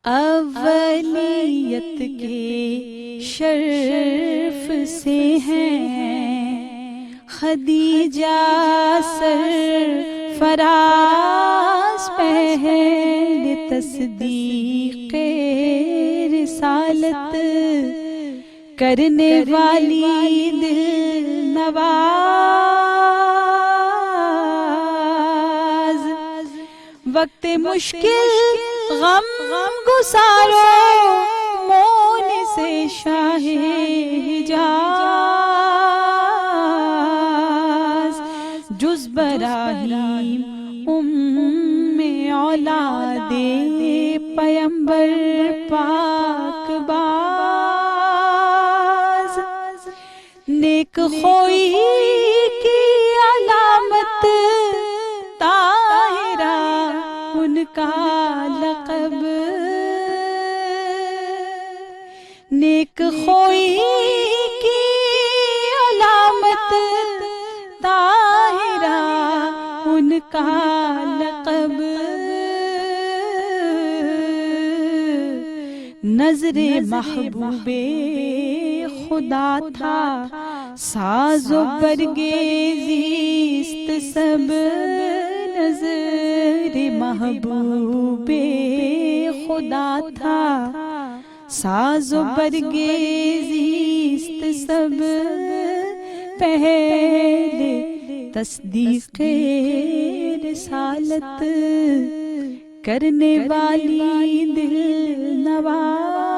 اولیت کے شرف سے ہیں خدیجہ سرفراز پہل تصدیق رسالت کرنے والی دل نواز، وقت مشکل غم گسارو مون سے شاہ حجاز، جز براہیم اولاد پیمبر پاک باز، نیک خوئی کی علامت طاہرہ ان کا لقب، نیک خوئی کی علامت طاہرہ ان کا لقب، نظر محبوب خدا تھا ساز و برگزیست سب، نظر محبوب خدا تھا ساز و برگزیست سب، پہلے تصدیق رسالت کرنے والی دل نواز۔